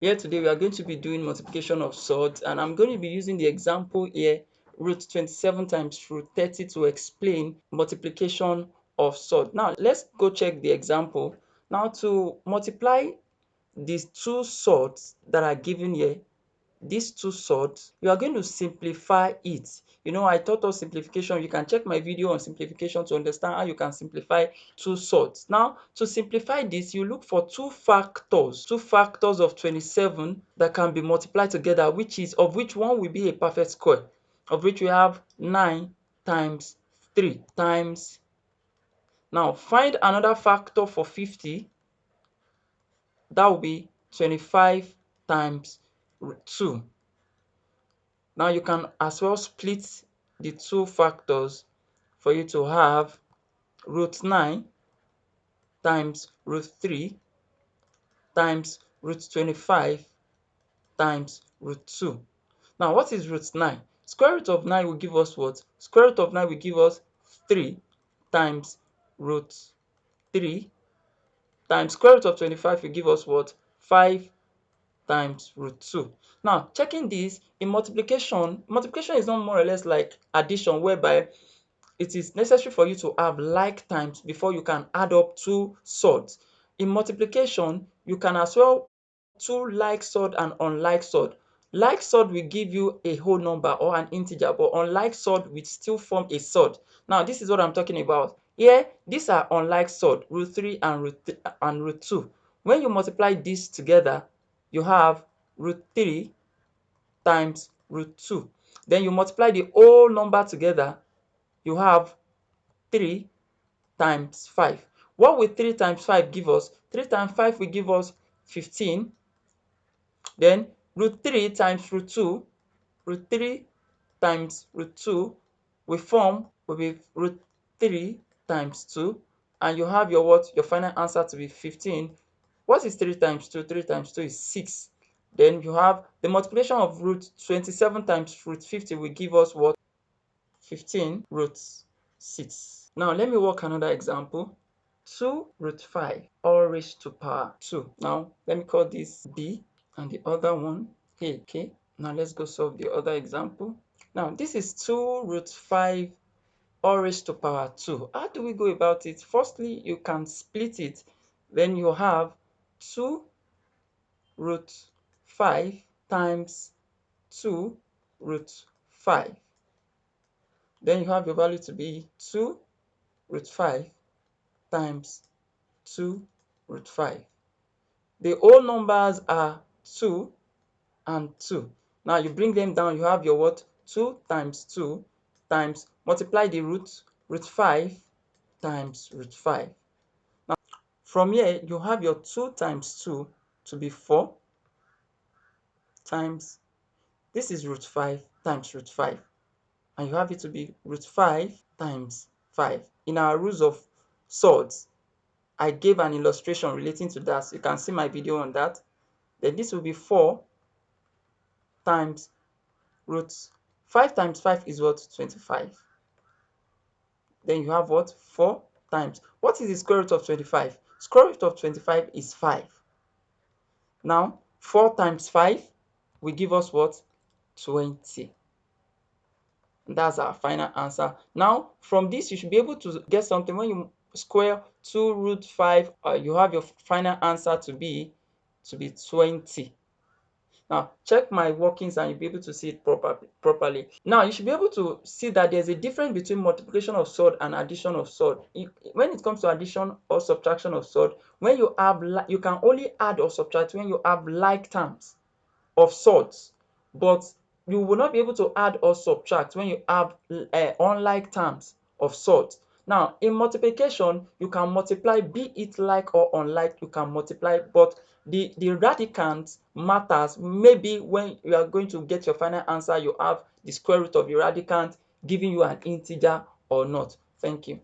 Here today we are going to be doing multiplication of surds, and I'm going to be using the example here, root 27 times root 30, to explain multiplication of surd. Now let's go check the example. Now to multiply these two surds that are given here, these two surds, you are going to simplify it. I taught us simplification. You can check my video on simplification to understand how you can simplify two surds. Now, to simplify this, you look for two factors of 27 that can be multiplied together, of which one will be a perfect square, of which we have 9 times 3 times. Now, find another factor for 50. That will be 25 times 2. Now you can as well split the two factors for you to have root 9 times root 3 times root 25 times root 2. Now what is root 9? Square root of 9 will give us what? Square root of 9 will give us 3 times root 3 times square root of 25 will give us what? 5 times root 2. Now, checking this in multiplication is not more or less like addition, whereby it is necessary for you to have like times before you can add up two surds. In multiplication, you can as well two like surd and unlike surd. Like surd will give you a whole number or an integer, but unlike surd will still form a surd. Now, this is what I'm talking about. Here, these are unlike surd, root 3 and root 2. When you multiply these together, you have root 3 times root 2. Then you multiply the whole number together, you have 3 times 5. What will 3 times 5 give us? 3 times 5 will give us 15. Then root 3 times root 2, root 3 times root 2 will be root 3 times 2, and you have your what? Your final answer to be 15. What is 3 times 2? 3 times 2 is 6. Then you have the multiplication of root 27 times root 50 will give us what? 15 root 6. Now let me work another example. 2 root 5 all raised to power 2. Now let me call this B and the other one A. Okay, now let's go solve the other example. Now this is 2 root 5 all raised to power 2. How do we go about it? Firstly, you can split it. Then you have 2 root 5 times 2 root 5. Then you have your value to be 2 root 5 times 2 root 5. The whole numbers are 2 and 2. Now you bring them down, you have your what? 2 times 2 times, multiply the root 5 times root 5. Now from here, you have your 2 times 2 to be 4 times, this is root 5 times root 5. And you have it to be root 5 times 5. In our rules of surds, I gave an illustration relating to that, so you can see my video on that. Then this will be 4 times root 5 times 5 is what? 25. Then you have what? 4 times. What is the square root of 25? Square root of 25 is 5. Now, 4 times 5 will give us what? 20. That's our final answer. Now, from this, you should be able to get something. When you square 2 root 5, you have your final answer to be 20. Now, check my workings and you'll be able to see it properly. Now, you should be able to see that there's a difference between multiplication of surd and addition of surd. When it comes to addition or subtraction of surd, when you have, you can only add or subtract when you have like terms of surds, but you will not be able to add or subtract when you have unlike terms of surds. Now, in multiplication, you can multiply, be it like or unlike, you can multiply, but the radicand matters. Maybe when you are going to get your final answer, you have the square root of the radicand giving you an integer or not. Thank you.